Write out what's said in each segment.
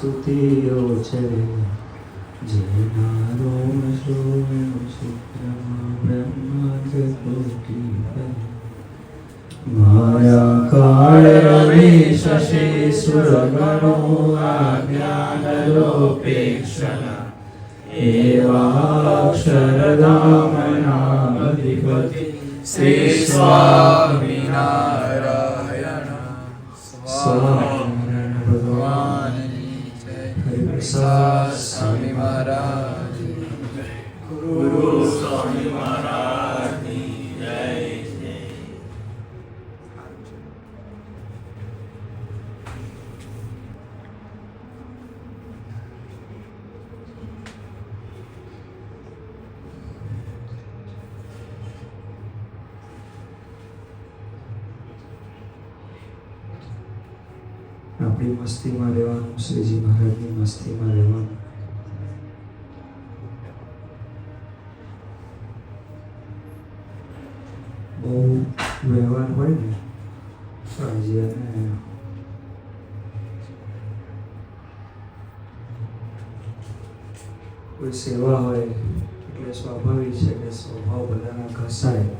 સ્તુતિઓ છે જેના રોમ શોભ્યો ચિત્રમાં બ્રહ્માંડ કોટી માયા કાળે અવિશશી સુરગણો આજ્ઞાનલોપેક્ષણા એવા અક્ષરધામના અધિપતિ શ્રી સ્વામિનારાયણ સ્વામિનારાયણ ભગવાનની જય. હરિપ્રસાદ સ્વામી મહારાજ, ગુરુ સ્વામી મહારાજની જય. આપણી મસ્તીમાં રહેવાનું, શ્રીજી મહારાજની મસ્તીમાં રહેવાનું. બહુ વ્યવહાર હોય ને આજે અને કોઈ સેવા હોય એટલે સ્વાભાવિક છે કે સ્વભાવ બધાના ઘસાય.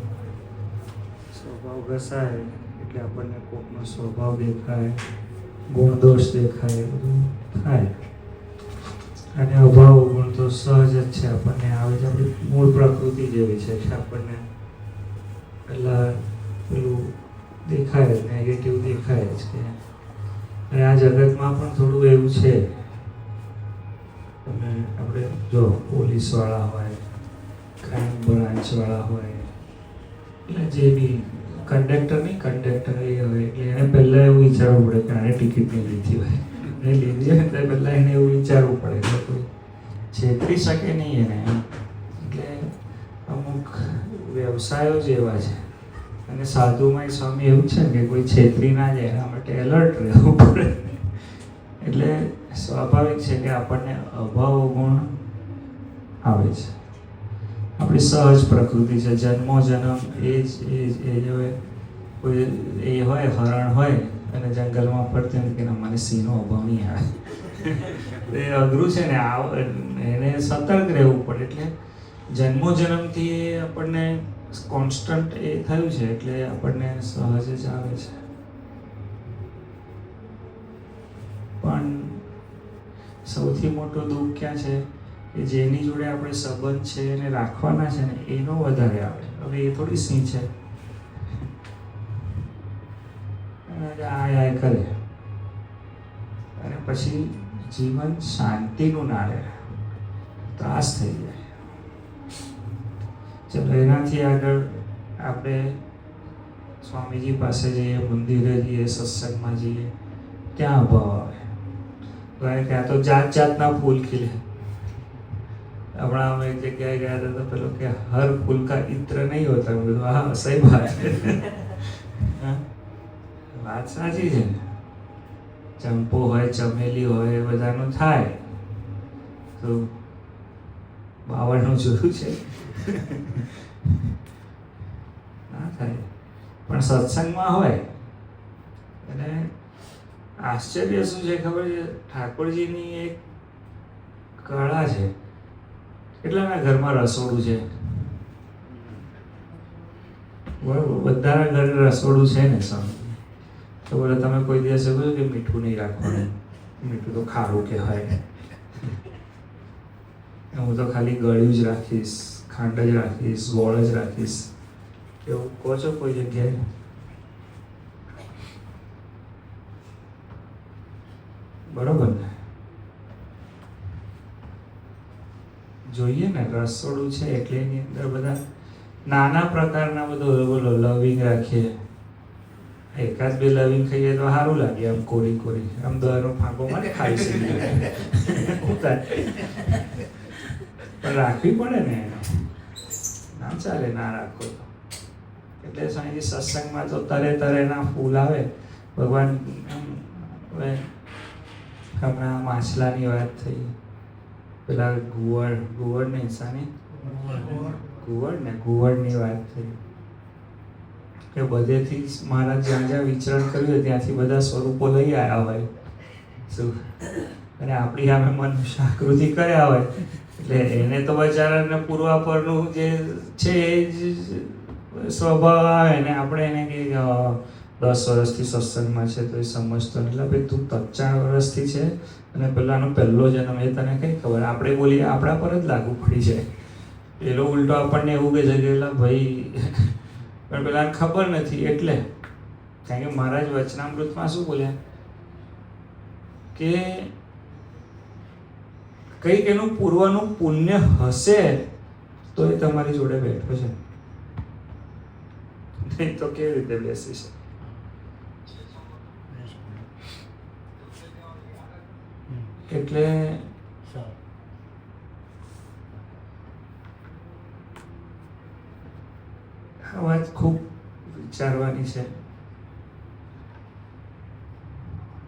સ્વભાવ ઘસાય એટલે આપણને કોકનો સ્વભાવ દેખાય, ગુણ દોષ દેખાય, બધું થાય. અને અભાવ ગુણ તો સહજ જ છે, આપણને આવે છે. આપણી મૂળ પ્રકૃતિ જેવી છે કે આપણને પહેલાં પેલું દેખાય જ, નેગેટિવ દેખાય જ કે. અને આ જગતમાં પણ થોડું એવું છે. તમે આપણે જો પોલીસવાળા હોય, ક્રાઇમ બ્રાન્ચવાળા હોય, એટલે જે બી કંડક્ટર એ હોય એટલે એને પહેલાં એવું વિચારવું પડે કે આને ટિકિટ નહીં લીધી હોય. એને લીધી હોય તો પહેલાં એને એવું વિચારવું પડે કે કોઈ છેતરી શકે નહીં એને. એટલે અમુક વ્યવસાયો જ એવા છે. અને સાધુમાં સ્વામી એવું છે કે કોઈ છેતરી ના જાય એના માટે એલર્ટ રહેવું પડે. એટલે સ્વાભાવિક છે કે આપણને અભાવ ગુણ આવે છે. આપણી સહજ પ્રકૃતિ છે. જન્મો જન્મ એ જ હોય. કોઈ એ હોય, હરણ હોય અને જંગલમાં ફરતી હોય કે મને સિંહનો અભાવ નહીં આવે. એ અઘરું છે ને, એને સતર્ક રહેવું પડે. એટલે જન્મો જન્મથી એ આપણને કોન્સ્ટન્ટ એ થયું છે એટલે આપણને સહજ જ આવે છે. પણ સૌથી મોટો દુઃખ ક્યાં છે કે જેની જોડે આપણે સંબંધ છે એને રાખવાના છે ને એનો વધારે આવે. હવે એ થોડી સિંહ છે, આય કરે અને પછી જીવન શાંતિનું ના રહે, ત્રાસ થઈ જાય. ચલો એનાથી આગળ આપણે સ્વામીજી પાસે જઈએ, મંદિરે જઈએ, સત્સંગમાં જઈએ, ત્યાં અભાવ આવે. ત્યાં તો જાત જાતના ફૂલ ખીલે. હમણાં અમે એક જગ્યાએ ગયા હતા તો પેલો કે હર ફૂલ કા ઇત્ર નહીં હોતા. બધું હા સહી વાત. વાત સાચી છે ને. ચંપો હોય, ચમેલી હોય, એ બધાનું થાય. તો બાવળનું જોયું છે ના થાય. પણ સત્સંગમાં હોય અને આશ્ચર્ય શું છે ખબર છે? ઠાકોરજીની એક કળા છે. કેટલાના ઘરમાં રસોડું છે? બરોબર, બધાના ઘરે રસોડું છે ને. તો બોલે તમે કોઈ દિવસે કહ્યું કે મીઠું નહીં રાખવાનું, મીઠું તો ખારું કહેવાય, હું તો ખાલી ગળ્યું જ રાખીશ, ખાંડ જ રાખીશ, ગોળ જ રાખીશ, એવું કહો છો કોઈ જગ્યાએ? બરોબર ને? જોઈએ ને, રસોડું છે એટલે એની અંદર બધા નાના પ્રકારના બધો બોલો લવિંગ રાખીએ. એકાદ બે લવિંગ ખાઈએ તો સારું લાગે, આમ કોરી કોરી, આમ દરનો ફાંકો મને ખાઈ શકીએ. પણ રાખવી પડે ને, ના ચાલે ના રાખો તો. એટલે સ્વામીજી સત્સંગમાં તો તરે તરેના ફૂલ આવે. ભગવાન હવે હમણાં માછલાની વાત થઈ, પેલા ગુવડ ને ઇન્સાની ગુવડની વાત થઈ કે બધેથી મહારાજ જ્યાં જ્યાં વિચરણ કર્યું ત્યાંથી બધા સ્વરૂપો લઈ આવ્યા હોય. શું અને આપણી સામે મનુષ્ય આકૃતિ કર્યા હોય એટલે એને તો બચારાને પૂર્વાપરનું જે છે એ જ સ્વભાવ આવે ને આપણે એને કે 10 વર્ષથી સત્સંગમાં છે તો એ સમજતો એટલે ભાઈ તું 4 વર્ષથી છે અને પેલાનો પહેલો જન્મ એ તને કઈ ખબર, આપણે બોલીએ આપણા પર જ લાગુ પડી જાય. પેલો ઉલટો આપણને એવું કહે છે કે ભાઈ પણ પેલાને ખબર નથી એટલે. કારણ કે મહારાજ વચનામૃતમાં શું બોલ્યા કે કંઈક એનું પૂર્વનું પુણ્ય હશે તો એ તમારી જોડે બેઠો છે, નહીં તો કેવી રીતે બેસી છે. એટલે આ વાત ખૂબ વિચારવાની છે.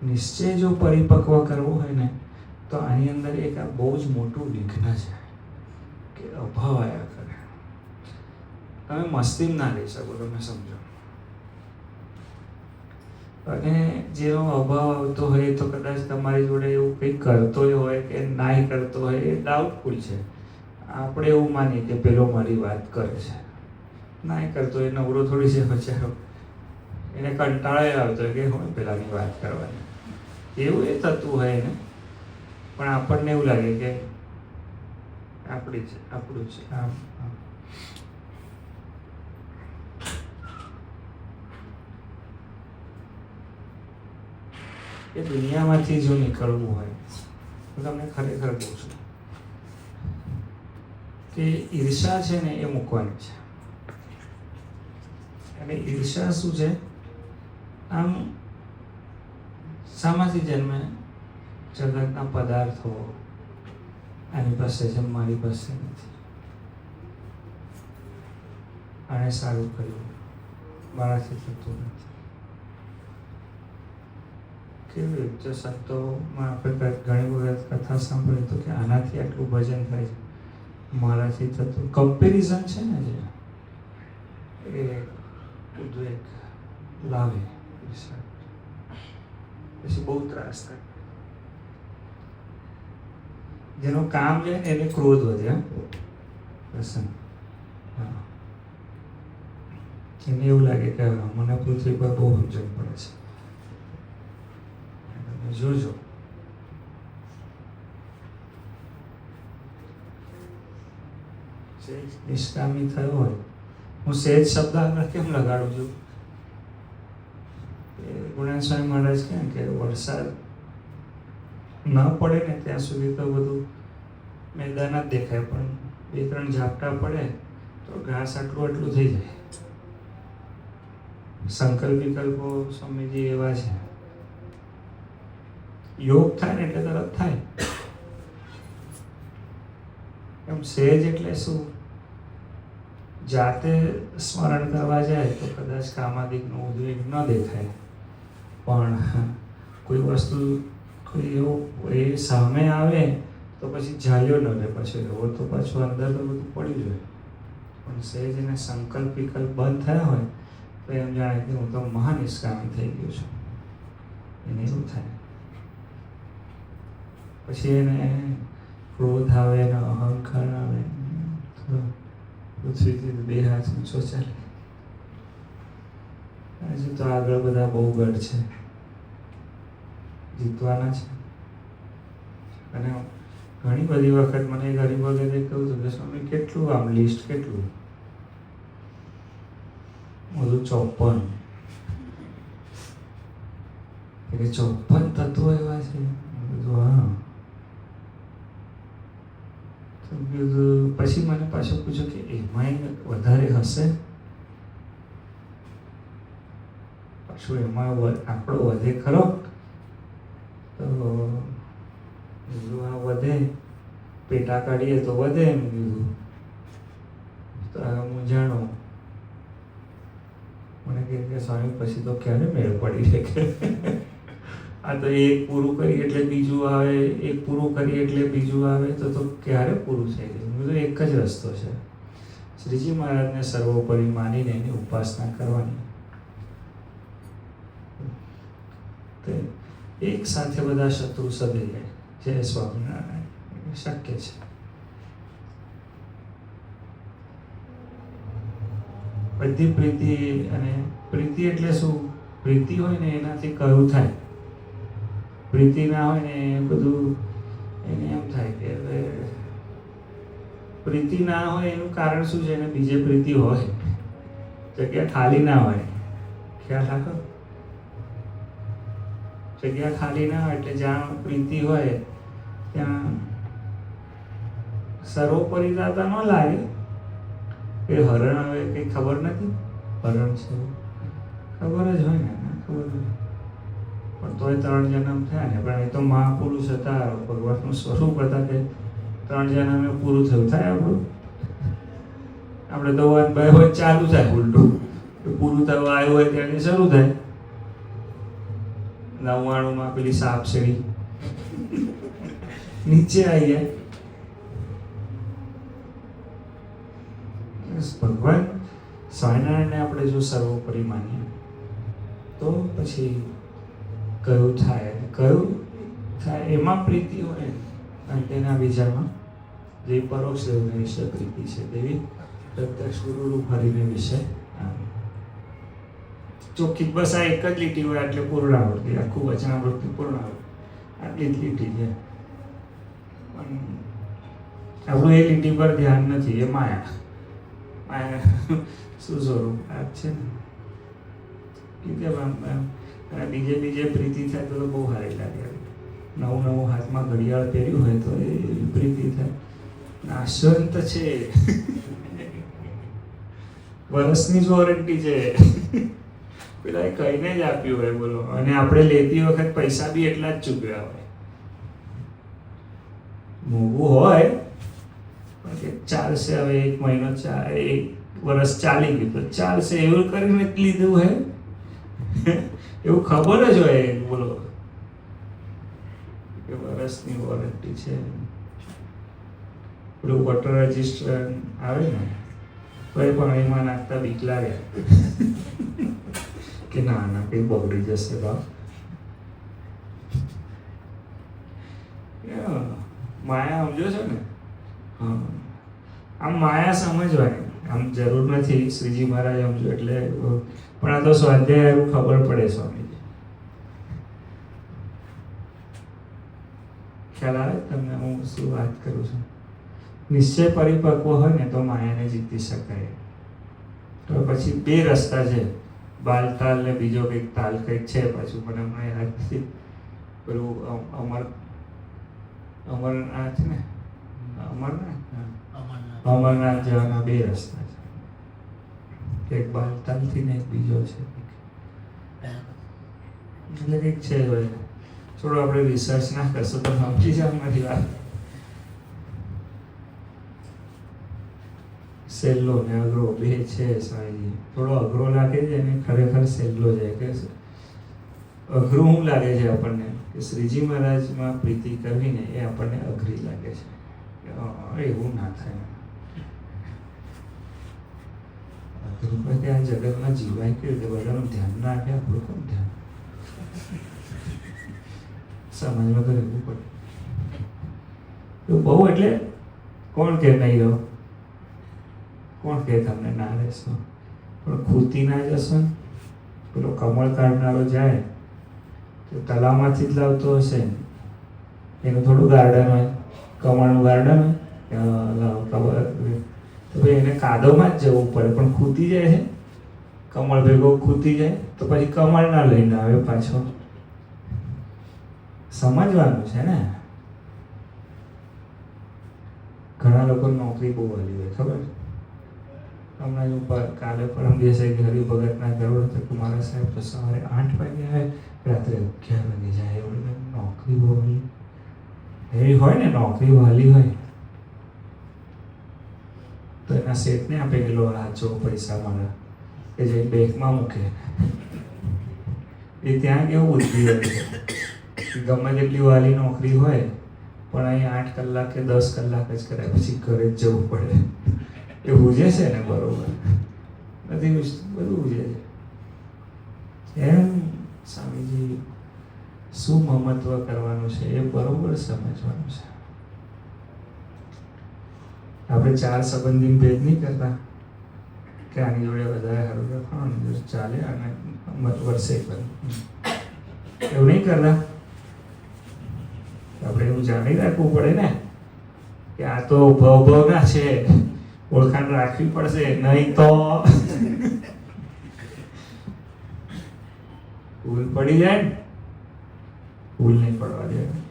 નિશ્ચય જો પરિપક્વ કરવો હોય ને તો આની અંદર એક આ બહુ જ મોટું વિઘ્ન છે કે અભાવ આવ્યા કરે. તમે મસ્તી ના લઈ શકો, તમે સમજો. અને જેનો અભાવ આવતો હોય તો કદાચ તમારી જોડે એવું કંઈક કરતો હોય કે નાય કરતો હોય એ ડાઉટફુલ છે. આપણે એવું માનીએ કે પેલો મારી વાત કરે છે, નાય કરતો એ નવરો થોડી છે બચારો, એને કંટાળો આવતો હોય કે હું પેલાની વાત કરવાની, એવું એ થતું હોય ને. પણ આપણને એવું લાગે કે આપણું છે આમ. એ દુનિયામાંથી જો નીકળવું હોય તો તમને ખરેખર કહું છું કે ઈર્ષા છે ને એ મૂકવાની છે. અને ઈર્ષા શું છે, આમ શામાંથી જન્મે? જગતના પદાર્થો આની પાસે છે, મારી પાસે નથી. આણે સારું કર્યું, મારાથી થતું નથી. કેવી રીતે સંતોમાં આપણે ઘણી વખત કથા સાંભળીએ તો કે આનાથી આટલું ભજન થાય છે, મારાથી થતું. કમ્પેરિઝન છે ને જે એ ઉદ્વેગ લાવે, પછી બહુ ત્રાસ થાય. જેનું કામ છે એને ક્રોધ વધે, પ્રસન્ન. એને એવું લાગે કે મને પૃથ્વી પર બહુ સમજણ પડે છે. જોજો નિષ્કામી થયો હોય, હું સહેજ શબ્દ આગળ કેમ લગાડું છું? ગુણાન સ્વામી મહારાજ કહે કે વરસાદ ન પડે ને ત્યાં સુધી તો બધું મેદાન જ દેખાય, પણ 2-3 ઝાપટા પડે તો ઘાસ આટલું થઈ જાય. સંકલ્પ વિકલ્પો સ્વામીજી એવા છે, યોગ થાય ને એટલે તરત થાય. એમ સહેજ એટલે શું, જાતે સ્મરણ કરવા જાય તો કદાચ કામાદિકનો ઉદ્વેગ ન દેખાય, પણ કોઈ વસ્તુ કોઈ એવો એ સામે આવે તો પછી ઝાલ્યો ન રહે, પછી એવો તો પાછું અંદર તો બધું પડ્યું જ હોય. પણ સહેજ એને સંકલ્પ વિકલ્પ બંધ થયા હોય તો એમ જાણે કે હું તો મહાનિષ્કામી થઈ ગયો છું, એને એવું થાય. પછી એને ક્રોધ આવે ને અહંકાર આવે, પૃથ્વીથી 2 હાથ ઊંચો ચાલે. હજુ તો આગળ બધા બહુ ગઢ છે, જીતવાના છે. અને ઘણી બધી વખત મને ઘણી વખત કહ્યું હતું કે સ્વામી કેટલું આમ લિસ્ટ કેટલું? બધું 54. એટલે 54 તત્વો એવા છે. બધું હા. પછી મને પાછું પૂછ્યું કે એમાંય વધારે હશે? પાછું એમાં આપણો વધે ખરો? તો આ વધે, પેટા કાઢીએ તો વધે એમ કીધું. તો હું જાણો મને કે સ્વામી પછી તો ક્યારે મેળ પડી છે કે આ તો એક પૂરું કરી એટલે બીજું આવે, એક પૂરું કરી એટલે બીજું આવે, તો ક્યારે પૂરું થઈ જાય? બધું એક જ રસ્તો છે, શ્રીજી મહારાજને સર્વોપરી માનીને એની ઉપાસના કરવાની. એક સાથે બધા શત્રુ સદી જાય. જય સ્વામિનારાયણ. શક્ય છે. બધી પ્રીતિ, અને પ્રીતિ એટલે શું? પ્રીતિ હોય ને એનાથી કયું થાય, પ્રીતિ ના હોય ને એ બધું એને એમ થાય કે હવે પ્રીતિ ના હોય એનું કારણ શું છે? એને બીજે પ્રીતિ હોય, જગ્યા ખાલી ના હોય. ખ્યાલ રાખો, જગ્યા ખાલી ના હોય એટલે જ્યાં પ્રીતિ હોય ત્યાં સર્વોપરિતા ન લાગે. એ હરણ હવે કંઈ ખબર નથી, હરણ છે ખબર જ હોય ને, ખબર હોય પણ તોય 3 જન્મ થયા ને. પણ એ તો મહાપુરુષ હતા, ભગવાનનું સ્વરૂપ હતા કે 3 જન્મે પૂરું થયું થાય આપણું. આપણે તો ભાઈ હોય ચાલુ થાય, ઉલટું પૂરું થવા આવ્યું હોય ત્યાંથી શરૂ થાય. 99માં પેલી સાપ સીડી નીચે આવી જાય. ભગવાન સ્વામિનારાયણને આપણે જો સર્વોપરી માનીએ તો પછી કયું થાય, કયું થાય એમાં પ્રીતિ હોય. અને તેના વિચારમાં જે પરોક્ષ દેવને વિશે પ્રીતિ છે તેવી પ્રત્યક્ષ ગુરુરૂપ હરિને વિશે ચોખ્ખી. બસ આ એક જ લીટી હોય એટલે પૂર્ણાવૃત્તિ, આખું વચનાવૃત્તિ પૂર્ણાવૃત્તિ, આટલી જ લીટી છે. પણ આપણું એ લીટી પર ધ્યાન નથી. એ માયા, માયા શું સ્વરૂપ આ છે ને. અને બીજે પ્રીતિ થાય તો બહુ સારી લાગે. નવું હાથમાં ઘડિયાળ પહેર્યું હોય તો એ પ્રીતિ થાય. નાશવંત છે, વર્ષની જ વોરંટી છે, પેલા એ કહીને જ આપ્યું હોય, બોલો. અને આપણે લેતી વખત પૈસા બી એટલા જ ચૂકવ્યા હોય. મોંઘું હોય પણ કે ચાલશે, હવે 1 મહિનો 1 વર્ષ ચાલી ગયું તો ચાલશે એવું કરીને લીધું હોય. એવું ખબર જ હોય, બોલો, કે વર્ષની વોરંટી છે. પેલું વોટર રજિસ્ટર આવે ને તો એ પણ એમાં નાખતા બીક લાગે કે ના કંઈ બગડી જશે બાપ. માયા સમજો છો ને? હા, આમ માયા સમજવાની આમ જરૂર નથી. શ્રીજી મહારાજ સમજો એટલે, પણ આ તો સ્વાધ્યાય એવું ખબર પડે. સ્વામીજી ખ્યાલ આવે તમને હું શું વાત કરું છું? નિશ્ચય પરિપક્વ હોય ને તો માયાને જીતી શકાય. તો પછી 2 રસ્તા છે, બાલતાલ ને બીજો કંઈક તાલ કંઈક છે પાછું, પણ હમણાં યાદ નથી. પેલું અમરનાથ ને, અમરનાથ જવાના 2 રસ્તા છે. એક બાલતાલથી ને એક બીજો છે, એટલે કંઈક છે. થોડું આપણે રિસર્ચ ના કરશું તો સમજી જાવ નથી વાત. સહેલો ને અઘરો બે છે સ્વામીજી. થોડો અઘરો લાગે છે અને ખરેખર સહેલો છે. કે અઘરું શું લાગે છે આપણને? કે શ્રીજી મહારાજમાં પ્રીતિ કરવી ને એ આપણને અઘરી લાગે છે. એવું ના થાય. આ જગતમાં જીવાય કેવી રીતે? બધાનું ધ્યાન ના આપે, આપણું કોણ ધ્યાન? સમાજમાં તો રહેવું પડે. તો બહુ એટલે કોણ કે નહીં રહો? કોણ કે તમને ના રહેશો? પણ ખૂતી ના જશો ને? પેલો કમળ કાઢનારો જાય તો તલાવમાંથી જ લાવતો હશે ને, એનું થોડું ગાર્ડન હોય, કમળનું ગાર્ડન હોય, ખબર તો ભાઈ એને કાદવમાં જ જવું પડે. પણ ખૂતી જાય છે, કમળ ભેગો ખૂતી જાય તો પછી કમળ ના લઈને આવે પાછો. સમજવાનું છે ને. ઘણા લોકો નોકરી બહુ વાલી હોય, ખબર? હમણાં હું કાલે પરમ દિવસે હરિભગતના ગરબડ હતો કે મારા સાહેબ તો સવારે 8 વાગે આવે, રાત્રે 11 વાગે જાય. એવું નોકરી બહુ વાલી એવી હોય ને, નોકરી વાલી હોય તો એના શેઠને આપે ગયેલો આચો પૈસા મારા કે જે બેંકમાં મૂકે. એ ત્યાં કેવું બુદ્ધિ હોય છે, ગમે તેટલી વાલી નોકરી હોય પણ અહીં 8 કલાક કે 10 કલાક જ કરાય, પછી ઘરે જ જવું પડે. એ ઉજે છે ને, બરોબર નથી? બધું ઉજે છે. એમ સ્વામીજી શું મમત્વ કરવાનું છે એ બરોબર સમજવાનું છે. આપણે 4 સંબંધી ભેદ નહીં કરતા કે આની જોડે વધારે સારું રાખવાનું, આની જોડે ચાલે અને વર્ષે કરવું, એવું નહીં કરતા. આપણે એવું જાણી રાખવું પડે ને કે આ તો ભવના છે, ઓળખાણ રાખવી પડશે, નહીં તો ભૂલ પડી જાય ને. ભૂલ નહીં પડવા દેવાની.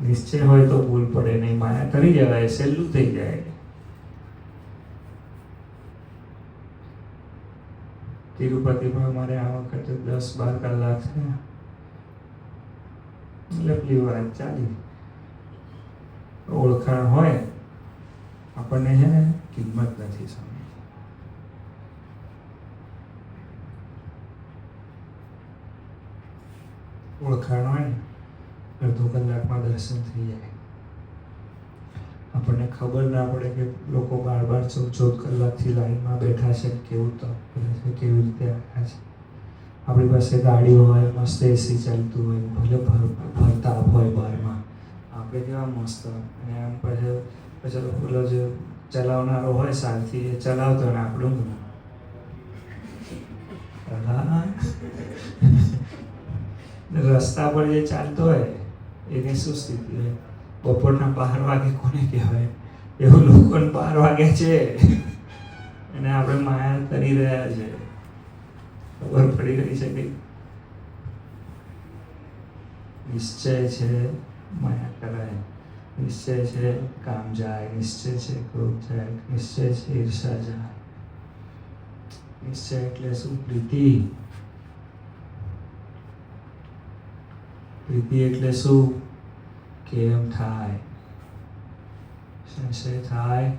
નિશ્ચય હોય તો ભૂલ પડે નહીં, માયા કરી જવાય, સહેલું થઈ જાય. તિરુપતિમાં અમારે આ વખતે 10-12 કલાક છે, લપલી વાત ચાલી. ઓળખાણ હોય આપણને છે ને કિંમત નથી સમજતી. ઓળખાણ હોય ને અડધો કલાકમાં દર્શન થઈ જાય. આપણને ખબર ના પડે કે લોકો 12-12, 14 કલાકથી લાઈનમાં બેઠા છે, કેવું તપ કરે છે, કેવી રીતે આવ્યા છે. આપણી પાસે ગાડી હોય, મસ્ત એસી ચાલતું હોય, ભલે ભરતાપ હોય બહારમાં, આપણે કેવા મસ્ત. અને આમ પછી પેલો જે ચલાવનારો હોય સારથી, એ ચલાવતો ને આપણું રસ્તા પર જે ચાલતો હોય એની શું સ્થિતિ હોય? બપોરના 12 વાગે કોને કહેવાય? એવું લોકોને 12 વાગ્યા છે અને આપણે માયા કરી રહ્યા છે. ખબર પડી રહી છે કે નિશ્ચય છે માયા કરાય, નિશ્ચય છે કામ જાય, નિશ્ચય છે ક્રોધ જાય, નિશ્ચય છે ઈર્ષા જાય. નિશ્ચય એટલે શું? પ્રીતિ. પ્રીતિ એટલે શું? કેમ થાય, સંશય થાય.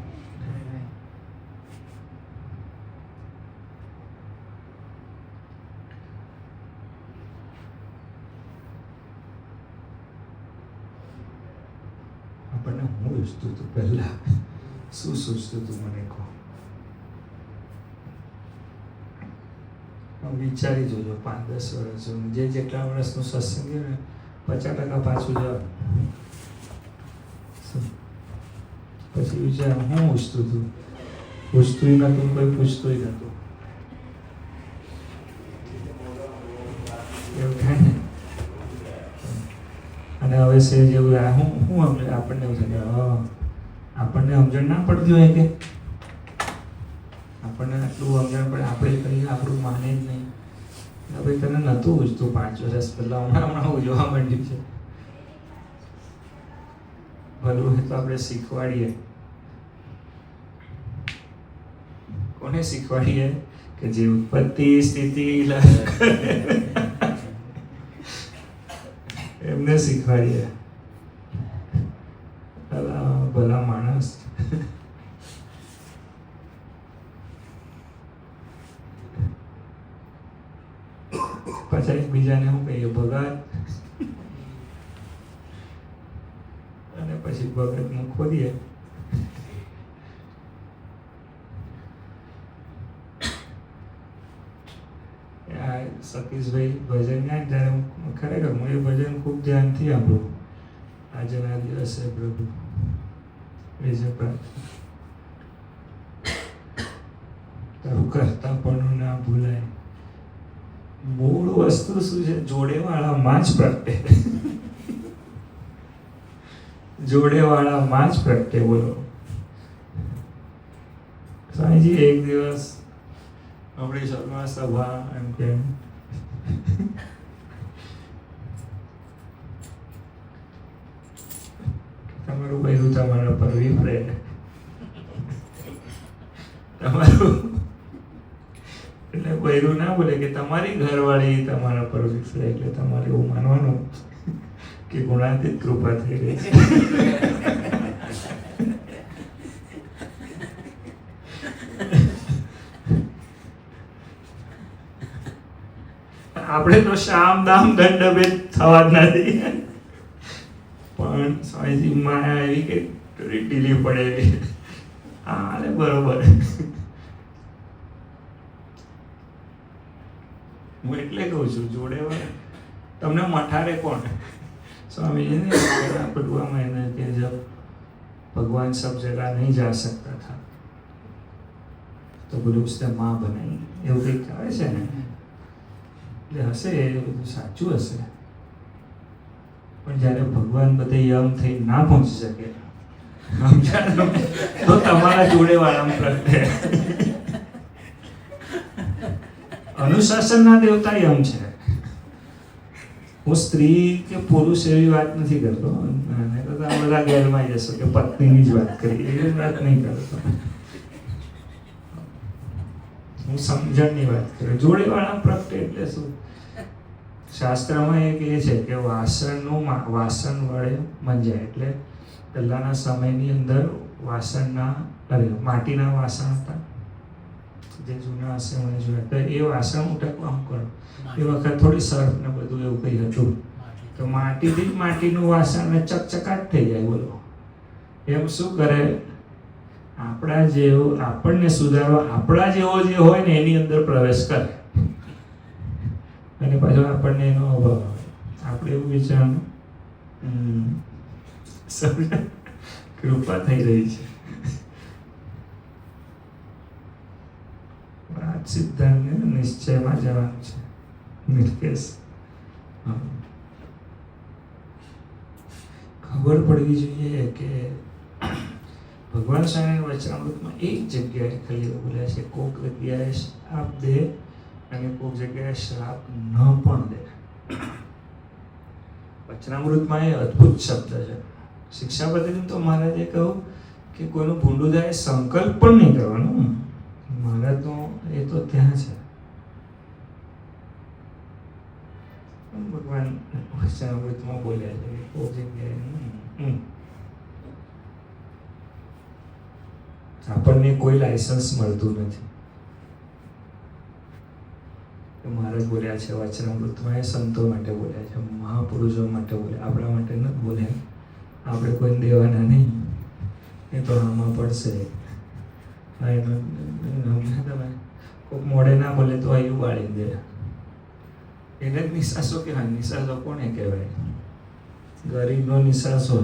આપણને હું ઈચ્છતું હતું પહેલા, શું સૂચતું હતું મને કહો. વિચારી જોજો 5-10 વર્ષ જે જેટલા વર્ષનું સત્સંગ ને 50% પાછું જાવ. પછી વિચાર હું પૂછતું હતું, પૂછતું નતું, કોઈ પૂછતું નતું. એવું થાય ને. અને હવે છે જેવું હું આપણને એવું થાય આપણને સમજણ ના પડતી હોય કે આપણને આટલું સમજણ પડે, આપણે કહીએ આપણું માને જ નહીં. ભાઈ તને નહોતું પૂછતું 5 વર્ષ પહેલા, હમણાં ઉજવા માંડ્યું છે. ભલું હોય તો આપણે શીખવાડીએ. કોને શીખવાડીએ? કે જે ઉત્પત્તિ સ્થિતિ એમને શીખવાડીએ. ભલા માણસ. પાછા એકબીજાને શું કહીએ? ભગત. અને પછી ભગતનું ખોદીએ. સતીશભાઈ ભજન ગાય ત્યારે ખરેખર હું એ ભજન ખૂબ ધ્યાનથી સાંભળું. આજના દિવસે પ્રભુ એ જે પ્રાર્થના તારું કરતા પણ ના ભૂલાય. મૂળ વસ્તુ શું છે? જોડેવાળામાં જ પ્રગટે. જોડેવાળામાં જ પ્રગટે. બોલો સ્વામીજી એક દિવસ આપણી સભા એમ કે તમારું બૈરું તમારા પર વિફરે. તમારું એટલે બૈરું ના બોલે કે તમારી ઘરવાળી તમારા પર વિફરે, એટલે તમારે એવું માનવાનું કે ગુણાતીત કૃપા થઈ રહી છે. આપણે તો શામ દામ દંડ ભેદ થવા જ નથી. પણ સ્વામીજી માયા એવી કે ઢીલી પડે. હા બરોબર. હું એટલે કહું છું જોડેવાળા તમને મઠારે કોણ? स्वामी जी ने पटुआ में એને કે જબ भगवान सब जगह नहीं जा सकता था तो गुरु उसने माँ बनाई, એવું કંઈક આવે છે ને. એટલે હશે એ બધું સાચું હશે, પણ જ્યારે ભગવાન બધે યમ થઈ ના પહોંચી શકે તો તમારા જોડે વાળામાં પ્રગટે. અનુશાસનના દેવતા યમ છે. હું સ્ત્રી કે પુરુષ એવી વાત નથી કરતો, અને તો તમે બધા ગેરમાં જશો કે પત્નીની જ વાત કરી, એવી વાત નહીં કરતો. હું સમજણની વાત કરું. જોડેવાળા પ્રગટે એટલે શું? શાસ્ત્રમાં એક એ છે કે વાસણનું વાસણ વડે મંજાય. એટલે પહેલાના સમયની અંદર માટીના વાસણ હતા, જે જૂના હશે મને જોયા, તો એ વાસણ ઉટકવા આમ કરો એ વખત થોડી સર્ફ ને બધું એવું કંઈ હતું, તો માટીથી જ માટીનું વાસણ ને ચકચકાટ થઈ જાય. બોલો, એમ શું કરે? આપણા જેવો, આપણને સુધારવા આપણા જેવો જે હોય ને એની અંદર પ્રવેશ કરે, અને પાછો આપણને એનો અભાવ આવે. આપણે એવું વિચારવાનું કૃપા થઈ રહી છે. આ સિદ્ધાંતને નિશ્ચયમાં જવાનું છે. નિર્કેશ ખબર પડવી જોઈએ કે ભગવાન સ્વામી વચનામૃતમાં એક જગ્યાએ ખાલી બોલ્યા છે, કોક જગ્યાએ શ્રાપ દે અને કોક જગ્યાએ શ્રાપ ન પણ દે. વચનામૃતમાં એ અદ્ભુત શબ્દ છે. શિક્ષાપદ્ધતિ તો મહારાજે કહ્યું કે કોઈનું ભૂંડું થાય સંકલ્પ પણ નહીં કરવાનું. મહારાજ તો એ તો ત્યાં છે. ભગવાન વચનામૃતમાં બોલ્યા છે કે કોક જગ્યાએ આપણને કોઈ લાયસન્સ મળતું નથી. મહારાજ બોલ્યા છે વચનામૃતમાં, એ સંતો માટે બોલ્યા છે, મહાપુરુષો માટે બોલ્યા, આપણા માટે નથી બોલ્યા. આપણે કોઈ દેવાના નહીં, એ તો આમાં પડશે. તમે કોઈક મોડે ના બોલે તો અહીં ઉબાડી દે. એને જ નિશાસો કહેવાય. નિશાસો કોને કહેવાય? ગરીબનો નિશાસો.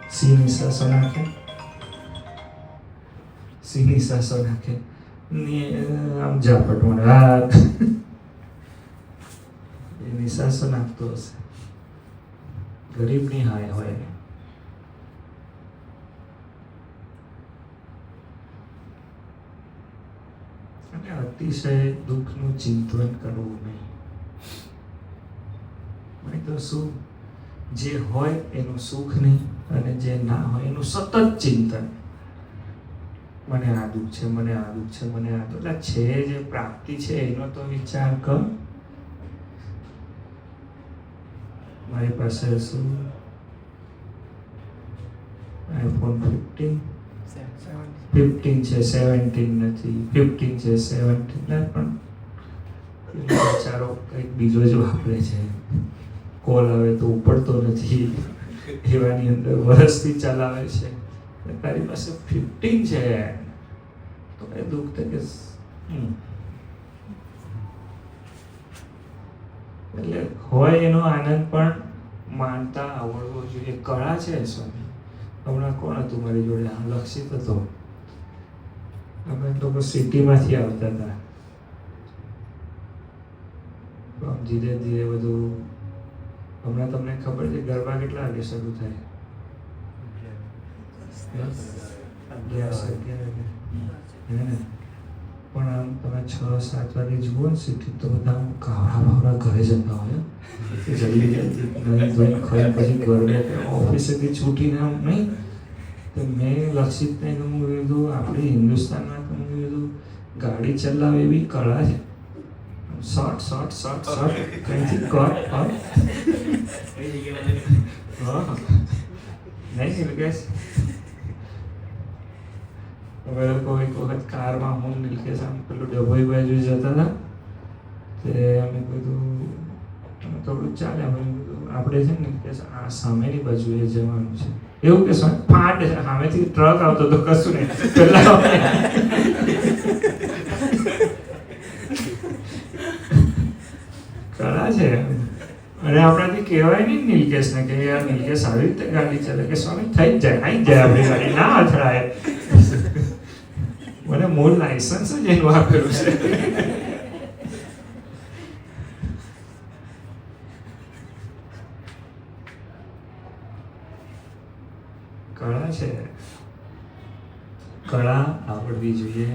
સી નિશાસો નાખે, સી નિશાસો નાખે આમ ઝાપટ મને હાથ એ નિશાસો નાખતો હશે. ગરીબની હાય હોય. અને અતિશય દુઃખનું ચિંતન કરવું નહીં. તો શું, જે હોય એનું સુખ નહીં, અને જે ના હોય એનું સતત ચિંતન. મને આ દુઃખ છે, મને આ દુઃખ છે, મને આ દુઃખ. એટલે છે જે પ્રાપ્તિ છે એનો તો વિચાર કર. મારી પાસે શું આઈફોન 15 છે, 17 નથી, 15 છે, 17. પણ વિચારો કંઈક બીજો જ વાપરે છે. કોલ આવે તો ઉપડતો નથી, એવાની અંદર વર્ષથી ચલાવે છે. તારી પાસે 15 છે તો એ દુઃખ થાય કે એટલે હોય એનો આનંદ પણ માનતા આવડવો જોઈએ. કળા છે સ્વામી. હમણાં કોણ હતું મારી જોડે? લક્ષિત હતો. અમે લોકો સિટીમાંથી આવતા હતા. ધીરે ધીરે બધું. હમણાં તમને ખબર છે ગરબા કેટલા વાગે શરૂ થાય? 11 પણ આમ તમે 6-7 વાગે જુઓ ને સિટી તો બધા કાવડા ઘરે જતા હોય. જલ્દી ખાઈ પછી ગરબે ઓફિસેથી છૂટીને આમ નહીં. તો મેં લક્ષિતને કહું કીધું આપણે હિન્દુસ્તાનમાં તો કીધું ગાડી ચલાવે એવી કળા છે. શોર્ટ કંઈથી કટ નહીં નિલકેશ. હવે કોઈ વખત કારમાં હું નિલકેશ આમ પેલું ડભોઈ બાજુ જતા હતા, તે અમે કીધું થોડું ચાલે. અમે આપણે છે ને નિલકેશ આ સામેની બાજુએ જવાનું છે. એવું કે ફાટ સામેથી ટ્રક આવતો તો કશું નહીં. પેલા કળા છે. અને આપણાથી કહેવાય નહીં નીલકેશને કે યાર નીલકેશ આવી રીતે ગાડી ચાલે કે સ્વામી થઈ જ જાય આવી જ જાય આપણી ગાડી ના અથડાય. મને મૂળ લાયસન્સ જ એનું આપેલું છે. કળા છે, કળા આવડવી જોઈએ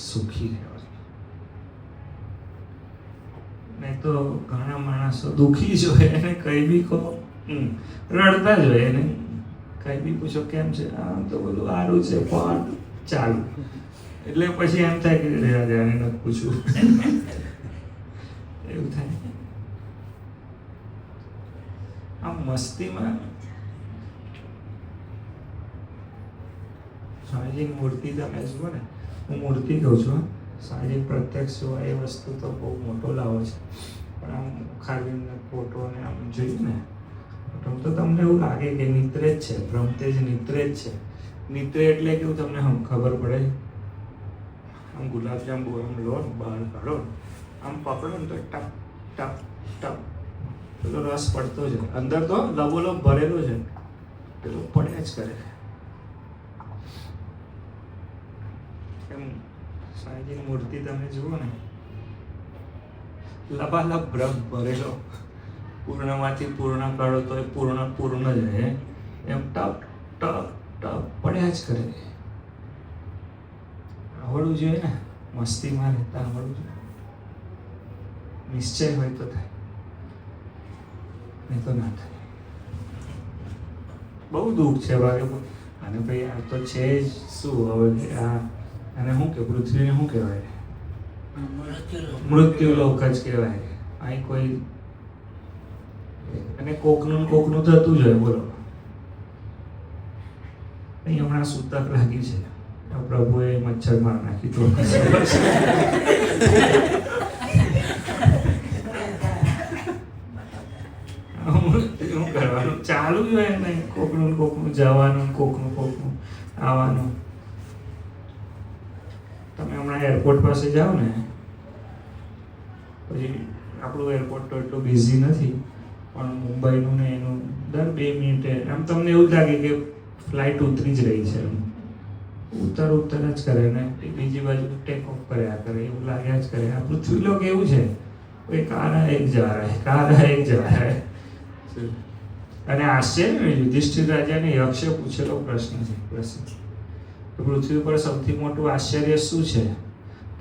સુખી રહેવા. નહીં તો ઘણા માણસો દુઃખી જ હોય એને કઈ બી કહો રડતા જ હોય એને કઈ બી પૂછો કેમ છે, આમ તો બધું સારું છે પણ ચાલુ. એટલે પછી એમ થાય કે જાણે નથી પૂછવું. એવું થાય. આમ મસ્તીમાં સ્વામીજીની મૂર્તિ તમે જુઓ ને, હું મૂર્તિ કહું છું, સ્વામીજી પ્રત્યક્ષ જોવા એ વસ્તુ તો બહુ મોટો લાવો છે. પણ આમ ખાલી ફોટો ને આમ જોયું ને તો તમને એવું લાગે કે નિત્રે જ છે, ભ્રમતે જ નિત્રે જ છે. નિત્રે એટલે કેવું તમને ખબર પડે, આમ ગુલાબજાંબુ આમ લો ને બહાર કાઢો આમ પકડો ને તો ટપ ટપ ટપ પેલો રસ પડતો છે, અંદર તો લબોલબ ભરેલો છે, પેલો પડ્યા જ કરે. એમ સ્વામીજીની મૂર્તિ તમે જુઓ ને, લબાલબ બ્રહ્મ ભરેલો, પૂર્ણમાંથી પૂર્ણ કાઢો તો એ પૂર્ણ જ રહે, એમ ટપ ટપ ટપ પડ્યા જ કરે. આવડવું જોઈએ ને, મસ્તીમાં રહેતા આવડવું જોઈએ. નિશ્ચય હોય તો થાય, નહીં તો ના થાય. બહુ દુઃખ છે ભાગે. અને ભાઈ આ તો છે જ શું હવે, આ અને શું કે પૃથ્વીને શું કહેવાય? મૃત્યુલોક જ કહેવાય. અહીં કોઈ અને કોકનું થતું જ હોય. બોલો, અહીં હમણાં સૂતક લાગી છે, પ્રભુએ મચ્છર માર નાખી તો શું કરવાનું? ચાલુ જ હોય ને, કોકનું જવાનું, કોકનું આવવાનું. તમે હમણાં એરપોર્ટ પાસે જાઓ ને, પછી આપણું એરપોર્ટ તો એટલું બિઝી નથી, પણ મુંબઈનું ને એનું દર 2 મિનિટે આમ તમને એવું જ લાગે કે ફ્લાઇટ ઉતરી જ રહી છે. ઉતર જ કરે ને બીજી બાજુ ટેક ઓફ કર્યા કરે, એવું લાગ્યા જ કરે. આ પૃથ્વી લોક એવું છે, કોઈ કાર એક જા રહા હૈ. અને આશ્ચર્ય, યુધિષ્ઠિર રાજાને યક્ષે પૂછેલો પ્રશ્ન છે. પૃથ્વી પર સૌથી મોટું આશ્ચર્ય શું છે?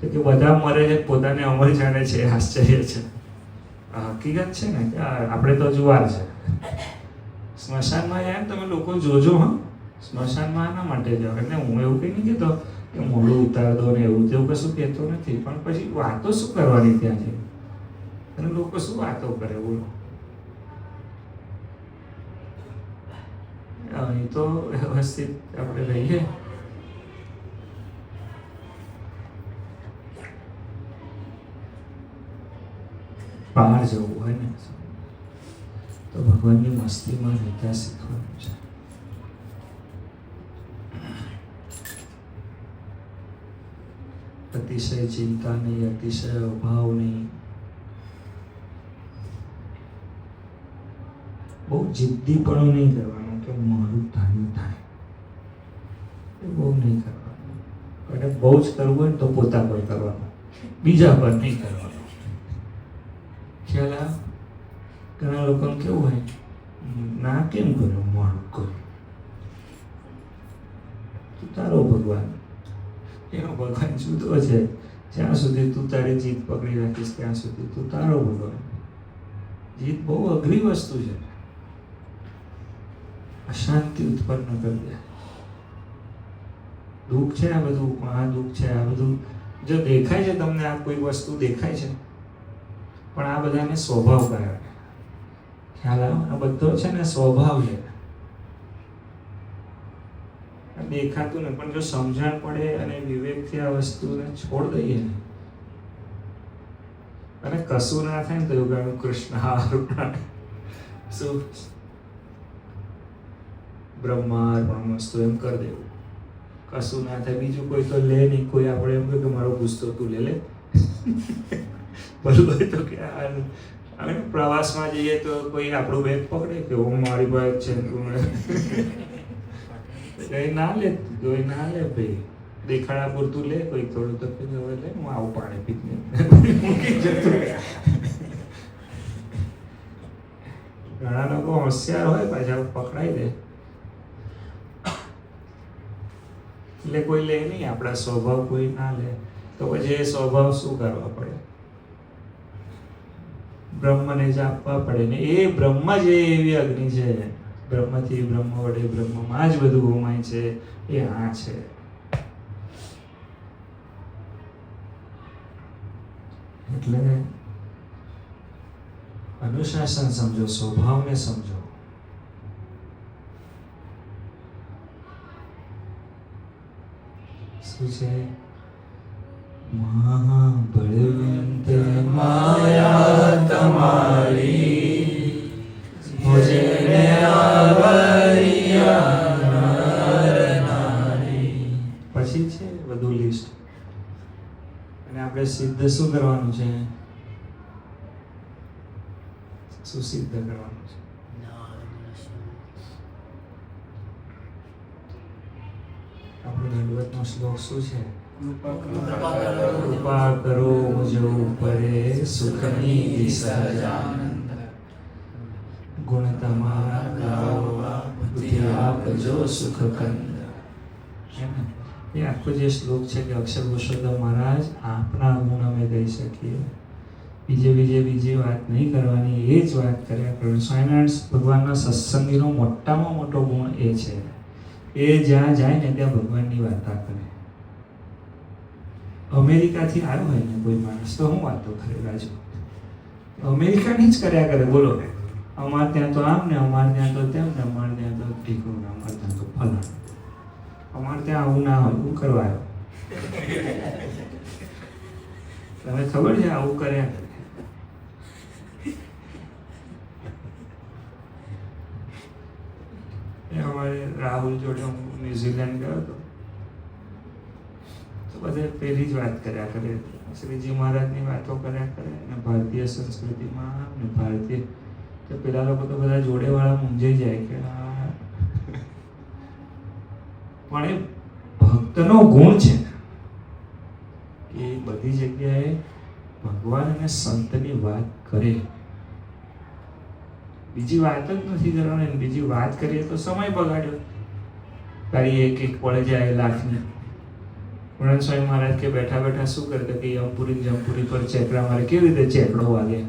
તો કે બધા મરે છે, પોતાને અમર જાણે છે. આશ્ચર્ય છે. હકીકત છે ને કે આપણે તો જુવાર છે. સ્મશાનમાં યાર તમે લોકો જોજો. હા, સ્મશાનમાં આના માટે જાઓ. એટલે હું એવું કંઈ નહીં કહેતો કે મોઢું ઉતાર દો ને એવું તેવું કશું કહેતો નથી, પણ પછી વાતો શું કરવાની ત્યાં છે? અને લોકો શું વાતો કરે? બોલો, અહીં તો વ્યવસ્થિત આપણે રહીએ. બહાર જવું હોય ને તો ભગવાનની મસ્તીમાં રહેતા શીખવાનું છે. અતિશય ચિંતા નહીં, અતિશય અભાવ નહીં. બહુ જિદ્દીપણું નહીં કરવાનું કે મારું થાય, એ બહુ નહીં કરવાનું. અને બહુ જ કરવું હોય ને તો પોતા પર કરવાનું, બીજા પર નહીં કરવાનું. ખ્યાલ આ ઘણા લોકોને કેવું હોય, ના કેમ કર્યો, મારું કર્યું, તું તારો ભગવાન. એનો ભગવાન જુદો છે. જ્યાં સુધી તું તારી જીત પકડી રાખીશ ત્યાં સુધી તું તારો ભગવાન. જીત બહુ અઘરી વસ્તુ છે. અશાંતિ ઉત્પન્ન કરી દે. દુઃખ છે આ બધું, આ દુઃખ છે આ બધું. જો દેખાય છે તમને, આ કોઈ વસ્તુ દેખાય છે, પણ આ બધાને સ્વભાવ કરાવે. ખ્યાલ આવે? આ બધો છે ને સ્વભાવ છે. દેખાતું ને, પણ જો સમજણ પડે અને વિવેકથી આ વસ્તુને છોડ દઈએ ને, અને કશું ના થાય ને તો એવું કૃષ્ણ હારું શું બ્રહ્માર્પણ વસ્તુ એમ કરી દેવું. કશું ના થાય, બીજું કોઈ તો લે નહીં. કોઈ આપણે એમ કહે કે મારો ગુસ્સો તું લે ભલું હોય તો કે હવે પ્રવાસમાં જઈએ તો કોઈ આપણું બેગ પકડે કે હું મારી બેગ છે કઈ ના લે ભાઈ, દેખાડા પૂરતું લે, કોઈ થોડું તો હવે લે હું આવું પાણી પીને ઘણા લોકો હોશિયાર હોય પાછા પકડાઈ દે એટલે કોઈ લે નહીં, આપણા સ્વભાવ કોઈ ના લે તો પછી એ સ્વભાવ શું કરવા પડે? બ્રહ્મને જ આપવા પડે ને એ બ્રહ્મ જ એવી અગ્નિ છે, બ્રહ્મથી બ્રહ્મ વડે બ્રહ્મમાં જ બધું હોમાય છે, એ આ છે. એટલે અનુશાસન સમજો, સ્વભાવને સમજો. શું છે? મહાબળવંત માયા તમારી મુજને આવરિયા નર નારી. પછી છે બધું લિસ્ટ. અને આપણે સિદ્ધ શું કરવાનું છે? શું સિદ્ધ કરવાનું છે? આપણો દંડવતનો શ્લોક શું છે? કૃપા કરો મુજ ઉપરે સુખની સહજાનંદ, ગુણ તમારા ગાવા બુદ્ધિ આપજો સુખકંદ. એ આખો જે શ્લોક છે કે અક્ષર પુરુષોત્તમ મહારાજ આપણા ગુણ અમે કહી શકીએ, બીજી વાત નહીં કરવાની, એ જ વાત કર્યા કરો. સ્વામિનારાયણ ભગવાનના સત્સંગીનો મોટામાં મોટો ગુણ એ છે, એ જ્યાં જાય ને ત્યાં ભગવાનની વાર્તા કરે. અમેરિકાથી આવ્યો હોય ને કોઈ માણસ તો હું વાતો કરે રાજુ, અમેરિકાની જ કર્યા કરે. બોલો, અમારે ત્યાં તો આમ ને અમારે ત્યાં તો તેમ ને અમારે ત્યાં તો ઠીકરું ને અમારે ત્યાં તો ફલાણ, અમારે ત્યાં આવું ના હોય, હું કરવા આવ્યો? તમે ખબર છે આવું કર્યા કરે. અમારે રાહુલ જોડે હું ન્યુઝીલેન્ડ ગયો હતો તો બધે પહેલી જ વાત કર્યા કરે, શ્રીજી મહારાજની વાતો કર્યા કરે અને ભારતીય સંસ્કૃતિમાં ને ભારતીય, તો પેલા લોકો તો બધા જોડેવાળા મૂંઝાઈ જાય કે પણ એ ભક્તનો ગુણ છે એ બધી જગ્યાએ ભગવાન અને સંતની વાત કરે. બીજી વાત જ નથી કરવાની, બીજી વાત કરીએ તો સમય બગાડ્યો. તારી એક પડે જાય લાખની. પૂર્ણ સ્વામી મહારાજ કે બેઠા બેઠા શું કરતા કે જમપુરી પર ચેકડા મારે, કેવી રીતે ચેકડો વાગે?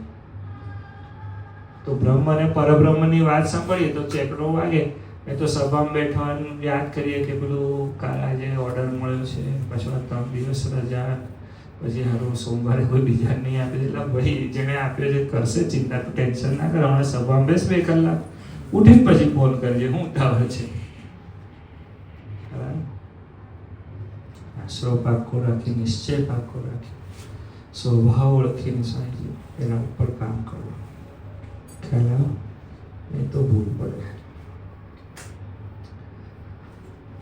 તો બ્રહ્મ અને પરબ્રહ્મની વાત સાંભળીએ તો ચેકડો વાગે. એ તો સભામાં બેઠવાનું યાદ કરીએ કે પેલું કાલ આજે ઓર્ડર મળ્યો છે, પછી 3 દિવસ રજા, પછી હારું સોમવારે કોઈ બીજા નહીં આપે. એટલે ભાઈ જેને આપ્યો છે કરશે, ચિંતા તો ટેન્શન ના કરો, હમણાં સભામાં બેસ 2 કલાક, ઉઠીને પછી ફોન કરજે, હું ઉતાવળ છે. આશરો પાકો રાખી, નિશ્ચય પાકો રાખી, સ્વભાવ ઓળખીને સાંજે એના ઉપર કામ કરવું. ખ્યાલ એ તો ભૂલ પડે.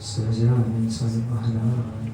સહજાનંદ સ્વામી મહારાજ,